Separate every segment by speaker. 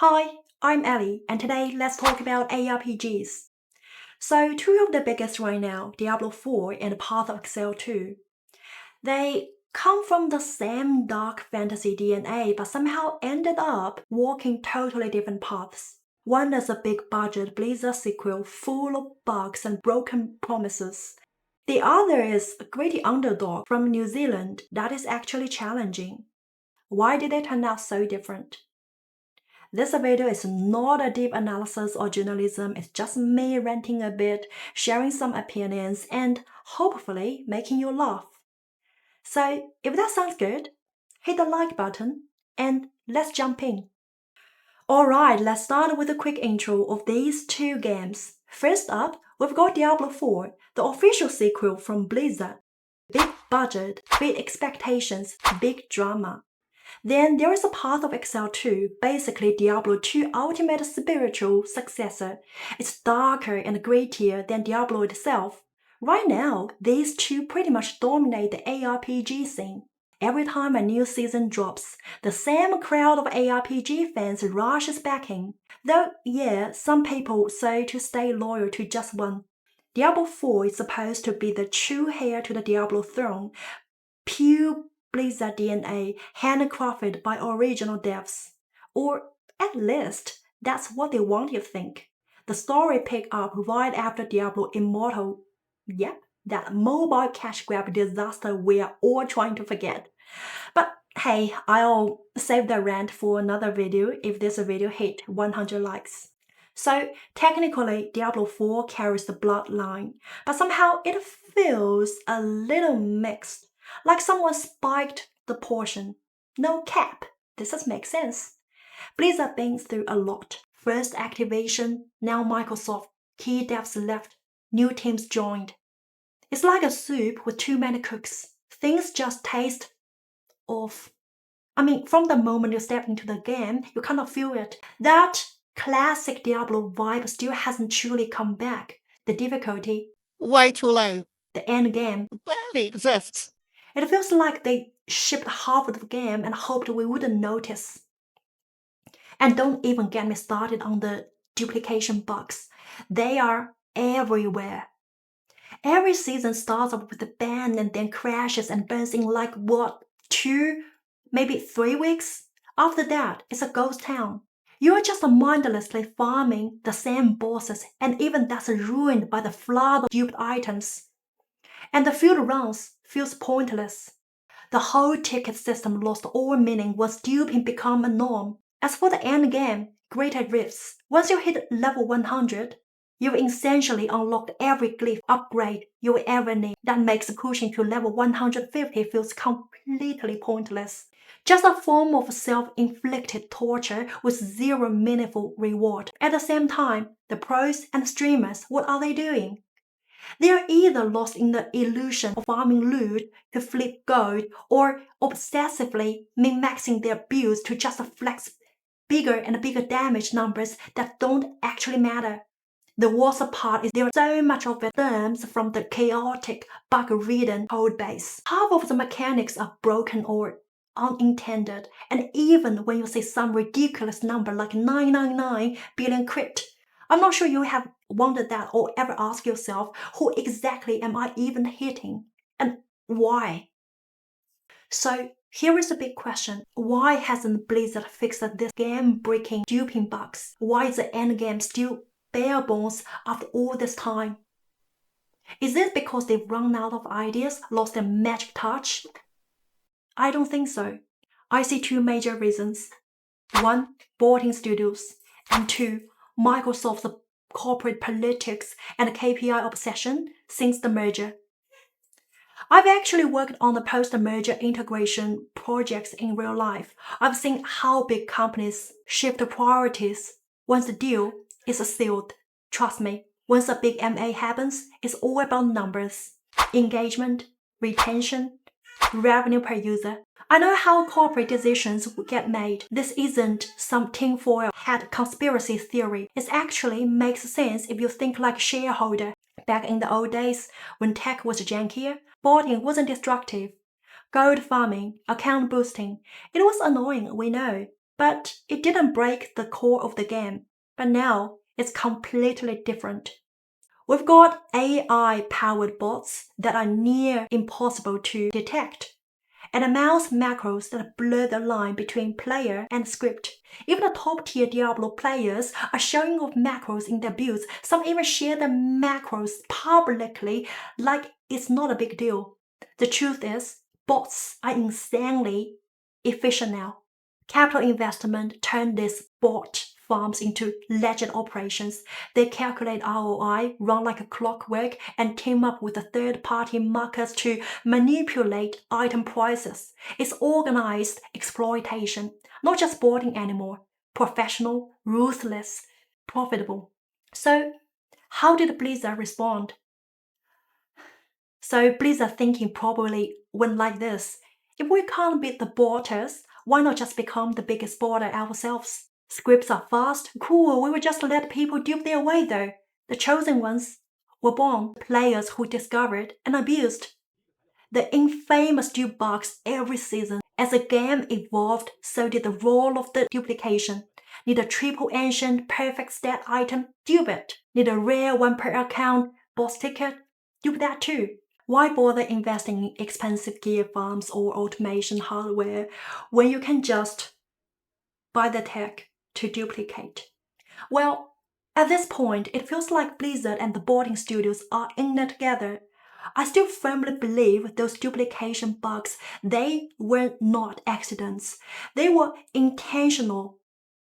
Speaker 1: Hi, I'm Ellie, and today let's talk about ARPGs. So, two of the biggest right now, Diablo IV and Path of Exile 2. They come from the same dark fantasy DNA but somehow ended up walking totally different paths. One is a big budget Blizzard sequel full of bugs and broken promises. The other is a gritty underdog from New Zealand that is actually challenging. Why did they turn out so different? This video is not a deep analysis or journalism, it's just me ranting a bit, sharing some opinions, and hopefully making you laugh. So, if that sounds good, hit the like button and let's jump in. Alright, let's start with a quick intro of these two games. First up, we've got Diablo IV, the official sequel from Blizzard. Big budget, big expectations, big drama. Then there is a Path of Exile 2, basically Diablo 2 ultimate spiritual successor. It's darker and grittier than Diablo itself. Right now, these two pretty much dominate the ARPG scene. Every time a new season drops, the same crowd of ARPG fans rushes back in. Though, yeah, some people say to stay loyal to just one. Diablo 4 is supposed to be the true heir to the Diablo throne, pure Blizzard DNA handcrafted by original devs. Or at least, that's what they want you to think. The story picked up right after Diablo Immortal. Yep, that mobile cash grab disaster we're all trying to forget. But hey, I'll save the rant for another video if this video hit 100 likes. So technically, Diablo 4 carries the bloodline, but somehow it feels a little mixed. Like someone spiked the portion. No cap. This does make sense. Blizzard been through a lot. First activation, now Microsoft. Key devs left. New teams joined. It's like a soup with too many cooks. Things just taste off. From the moment you step into the game, you kind of feel it. That classic Diablo vibe still hasn't truly come back. The difficulty,
Speaker 2: way too low,
Speaker 1: the end game,
Speaker 2: barely exists.
Speaker 1: It feels like they shipped half of the game and hoped we wouldn't notice. And don't even get me started on the duplication bugs. They are everywhere. Every season starts off with a bang and then crashes and burns in like what, 2, maybe 3 weeks? After that, it's a ghost town. You are just mindlessly farming the same bosses, and even that's ruined by the flood of duped items. And the field rounds feels pointless. The whole ticket system lost all meaning once duping became a norm. As for the end game, Greater Rifts, once you hit level 100, you've essentially unlocked every glyph upgrade you will ever need. That makes pushing to level 150 feels completely pointless. Just a form of self-inflicted torture with zero meaningful reward. At the same time, the pros and streamers, what are they doing? They are either lost in the illusion of farming loot to flip gold or obsessively min-maxing their builds to just flex bigger and bigger damage numbers that don't actually matter. The worst part is there so much of it stems from the chaotic, bug-ridden codebase. Half of the mechanics are broken or unintended, and even when you see some ridiculous number like 999 billion crit, I'm not sure you have wondered that or ever asked yourself, who exactly am I even hitting? And why? So here is the big question. Why hasn't Blizzard fixed this game-breaking duping bugs? Why is the endgame still bare bones after all this time? Is it because they've run out of ideas, lost their magic touch? I don't think so. I see two major reasons. 1, bought-in studios, and 2, Microsoft's corporate politics and KPI obsession since the merger. I've actually worked on the post-merger integration projects in real life. I've seen how big companies shift priorities once the deal is sealed. Trust me, once a big MA happens, it's all about numbers, engagement, retention, revenue per user. I know how corporate decisions get made. This isn't some tinfoil hat conspiracy theory. It actually makes sense if you think like a shareholder. Back in the old days, when tech was jankier, bought-in wasn't destructive. Gold farming, account boosting, it was annoying, we know. but it didn't break the core of the game. But now it's completely different. We've got AI-powered bots that are near impossible to detect, and mouse macros that blur the line between player and script. Even the top-tier Diablo players are showing off macros in their builds. Some even share the macros publicly like it's not a big deal. The truth is, bots are insanely efficient now. Capital investment turned these bot farms into legend operations. They calculate ROI, run like a clockwork, and team up with the third-party markets to manipulate item prices. It's organized exploitation, not just boarding anymore. Professional, ruthless, profitable. So, how did Blizzard respond? So Blizzard thinking probably went like this. If we can't beat the botters, why not just become the biggest boarder ourselves? Scripts are fast, cool, we will just let people dupe their way though. The chosen ones were born, players who discovered and abused the infamous dupe bugs every season. As the game evolved, so did the role of the duplication. Need a triple ancient perfect stat item? Dupe it. Need a rare one per account boss ticket? Dupe that too. Why bother investing in expensive gear farms or automation hardware when you can just buy the tech to duplicate? Well, at this point, it feels like Blizzard and the boarding studios are in it together. I still firmly believe those duplication bugs, they were not accidents. They were intentional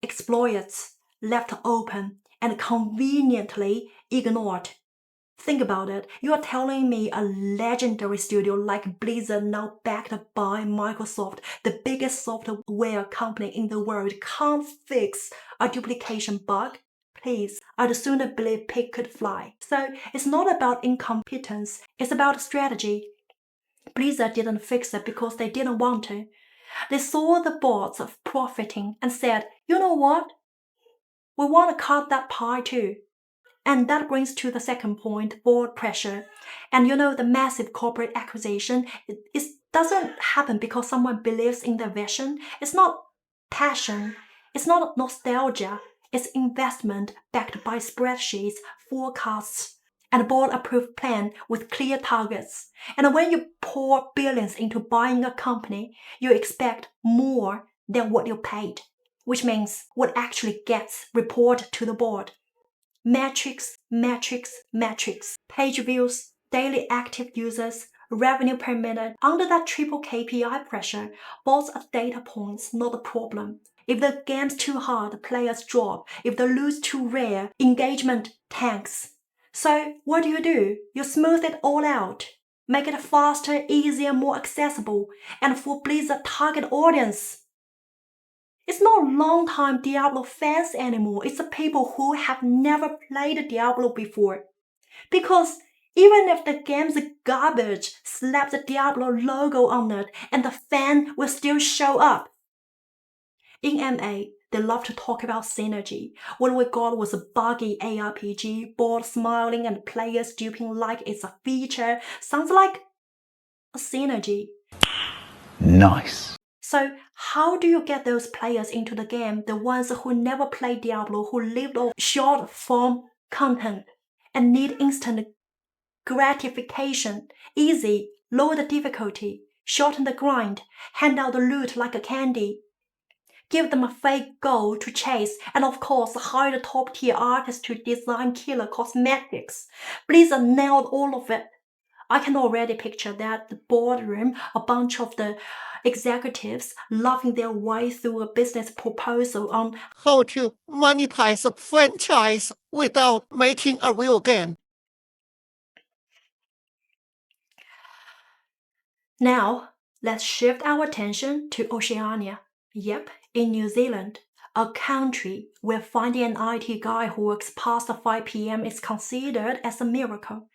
Speaker 1: exploits left open and conveniently ignored. Think about it. You are telling me a legendary studio like Blizzard, now backed by Microsoft, the biggest software company in the world, can't fix a duplication bug? Please, I'd sooner believe pig could fly. So it's not about incompetence, it's about strategy. Blizzard didn't fix it because they didn't want to. They saw the bots profiting and said, you know what? We want to cut that pie too. And that brings to the second point, board pressure. And the massive corporate acquisition, it doesn't happen because someone believes in their vision. It's not passion. It's not nostalgia. It's investment backed by spreadsheets, forecasts, and a board-approved plan with clear targets. And when you pour billions into buying a company, you expect more than what you paid, which means what actually gets reported to the board. Metrics, metrics, metrics. Page views, daily active users, revenue per minute. Under that triple KPI pressure, bots are data points, not a problem. If the game's too hard, players drop. If the loot's too rare, engagement tanks. So what do? You smooth it all out. Make it faster, easier, more accessible, and for Blizzard's target audience. It's not long-time Diablo fans anymore. It's the people who have never played Diablo before. Because even if the game's garbage, slap the Diablo logo on it and the fan will still show up. In MA, they love to talk about synergy. What we got was a buggy ARPG, board smiling and players duping like it's a feature. Sounds like a synergy.
Speaker 3: Nice.
Speaker 1: So how do you get those players into the game, the ones who never played Diablo, who lived off short-form content and need instant gratification? Easy, lower the difficulty, shorten the grind, hand out the loot like a candy. Give them a fake goal to chase, and of course hire the top-tier artists to design killer cosmetics. Blizzard nailed all of it. I can already picture that the boardroom, a bunch of the executives laughing their way through a business proposal on
Speaker 2: How to monetize a franchise without making a real game.
Speaker 1: Now, let's shift our attention to Oceania. Yep, in New Zealand, a country where finding an IT guy who works past 5 p.m. is considered as a miracle.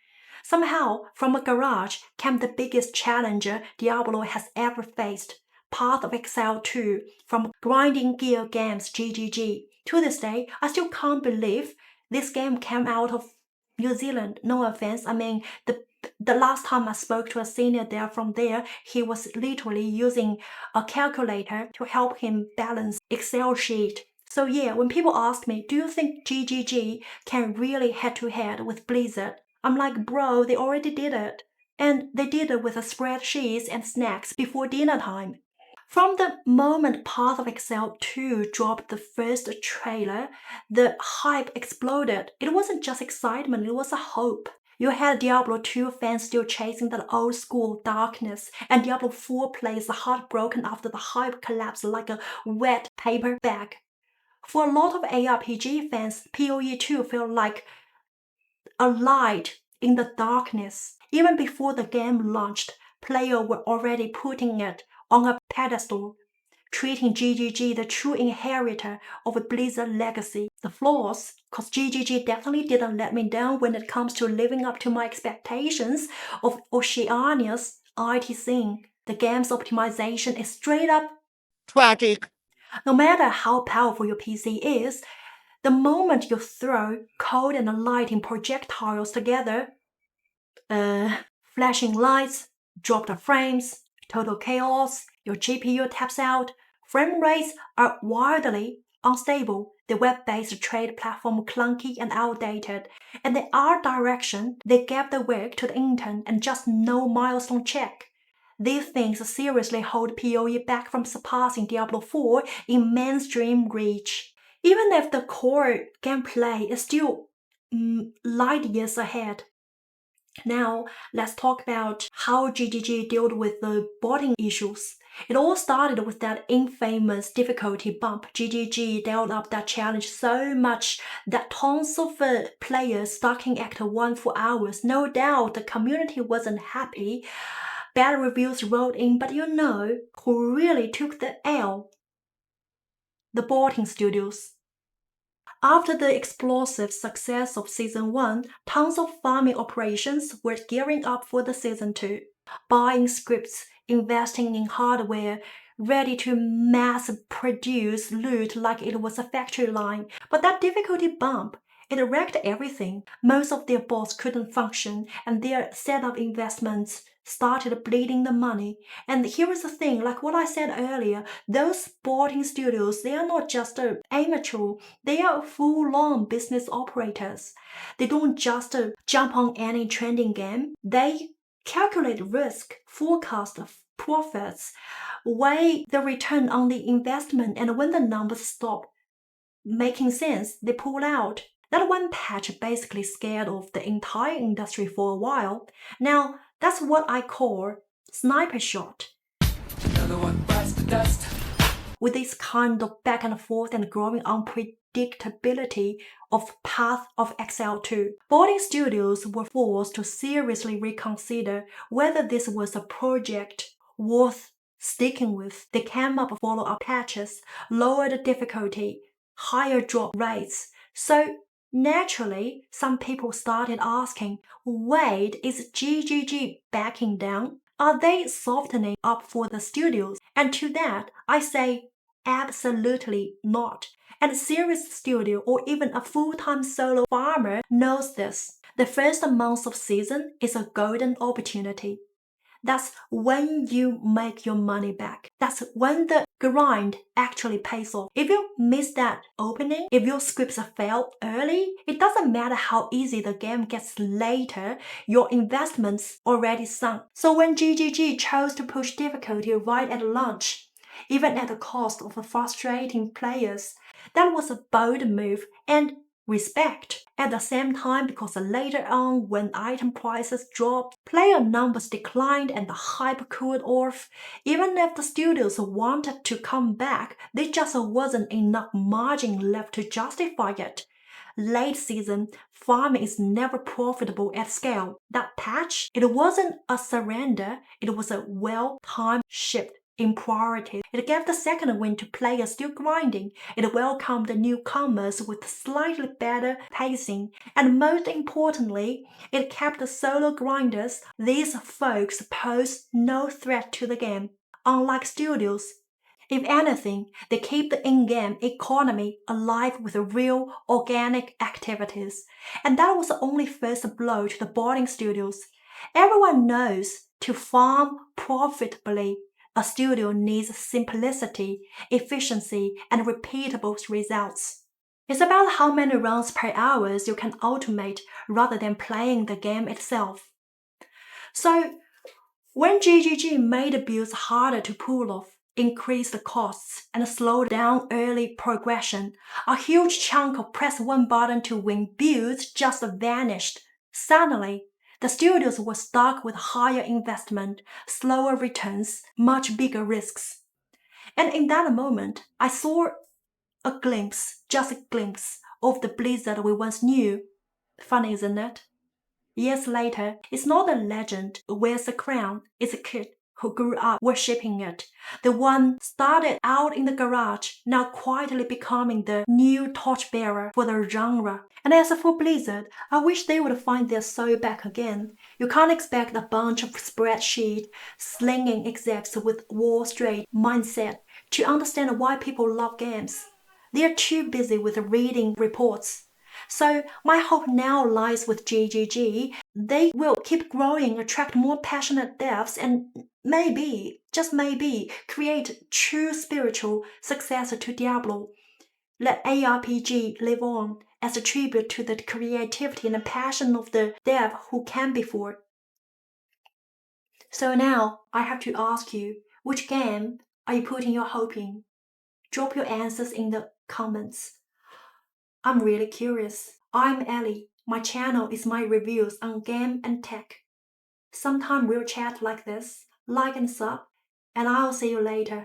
Speaker 1: Somehow, from a garage came the biggest challenger Diablo has ever faced. Path of Exile 2 from Grinding Gear Games GGG. To this day, I still can't believe this game came out of New Zealand. No offense, I mean, the the last time I spoke to a senior there from there, he was literally using a calculator to help him balance Excel sheet. So yeah, when people ask me, do you think GGG can really head-to-head with Blizzard? I'm like, bro, they already did it. And they did it with a spreadsheets and snacks before dinner time. From the moment Path of Exile 2 dropped the first trailer, the hype exploded. It wasn't just excitement, it was a hope. You had Diablo 2 fans still chasing that old school darkness, and Diablo 4 players heartbroken after the hype collapsed like a wet paper bag. For a lot of ARPG fans, PoE 2 felt like a light in the darkness. Even before the game launched, players were already putting it on a pedestal, treating GGG the true inheritor of a Blizzard legacy. The flaws, cause GGG definitely didn't let me down when it comes to living up to my expectations of Oceania's IT scene. The game's optimization is straight up
Speaker 2: tragic.
Speaker 1: no matter how powerful your PC is, the moment you throw cold and lighting projectiles together, flashing lights, dropped frames, total chaos, your GPU taps out, frame rates are wildly unstable, the web-based trade platform clunky and outdated, and the art direction, they gave the work to the intern and just no milestone check. These things seriously hold PoE back from surpassing Diablo 4 in mainstream reach. Even if the core gameplay is still light years ahead. Now, let's talk about how GGG dealt with the botting issues. It all started with that infamous difficulty bump. GGG dealt up that challenge so much that tons of players stuck in Act 1 for hours. No doubt the community wasn't happy. Bad reviews rolled in, but you know who really took the L? The botting studios. After the explosive success of Season 1, tons of farming operations were gearing up for the Season 2, buying scripts, investing in hardware, ready to mass produce loot like it was a factory line. But that difficulty bump, it wrecked everything. Most of their bots couldn't function, and their setup investments started bleeding the money. And here is the thing, like what I said earlier, those sporting studios, they are not just amateur, they are full-on business operators. They don't just jump on any trending game. They calculate risk, forecast profits, weigh the return on the investment, and when the numbers stop making sense, they pull out. That one patch basically scared off the entire industry for a while. Now, that's what I call sniper shot. Another one bites the dust. With this kind of back and forth and growing unpredictability of Path of Exile 2, boarding studios were forced to seriously reconsider whether this was a project worth sticking with. They came up with follow-up patches, lowered difficulty, higher drop rates. So naturally, some people started asking, wait, is GGG backing down? Are they softening up for the studios? And to that, I say absolutely not. And a serious studio or even a full-time solo farmer knows this. The first month of season is a golden opportunity. That's when you make your money back. That's when the grind actually pays off. If you miss that opening, if your scripts fail early, it doesn't matter how easy the game gets later, your investment's already sunk. So when GGG chose to push difficulty right at launch, even at the cost of frustrating players, that was a bold move and respect. At the same time, because later on, when item prices dropped, player numbers declined and the hype cooled off, even if the studios wanted to come back, there just wasn't enough margin left to justify it. Late season, farming is never profitable at scale. That patch, it wasn't a surrender, it was a well-timed shift in priorities. It gave the second win to players still grinding. It welcomed the newcomers with slightly better pacing. And most importantly, it kept the solo grinders. These folks pose no threat to the game, unlike studios. If anything, they keep the in-game economy alive with real, organic activities. And that was the only first blow to the boarding studios. Everyone knows to farm profitably, a studio needs simplicity, efficiency, and repeatable results. It's about how many runs per hour you can automate rather than playing the game itself. So, when GGG made builds harder to pull off, increased the costs, and slowed down early progression, a huge chunk of press one button to win builds just vanished. Suddenly, the studios were stuck with higher investment, slower returns, much bigger risks. And in that moment, I saw a glimpse, just a glimpse, of the Blizzard we once knew. Funny, isn't it? Years later, it's not a legend who wears the crown, it's a kid who grew up worshipping it. The one started out in the garage, now quietly becoming the new torchbearer for the genre. And as for Blizzard, I wish they would find their soul back again. You can't expect a bunch of spreadsheet slinging execs with Wall Street mindset to understand why people love games. They're too busy with reading reports. So my hope now lies with GGG. They will keep growing, attract more passionate devs, and maybe, just maybe, create true spiritual successor to Diablo. Let ARPG live on as a tribute to the creativity and the passion of the dev who came before. So now I have to ask you, which game are you putting your hope in? Drop your answers in the comments. I'm really curious. I'm Ellie. My channel is my reviews on game and tech. Sometime we'll chat like this, like and sub, and I'll see you later.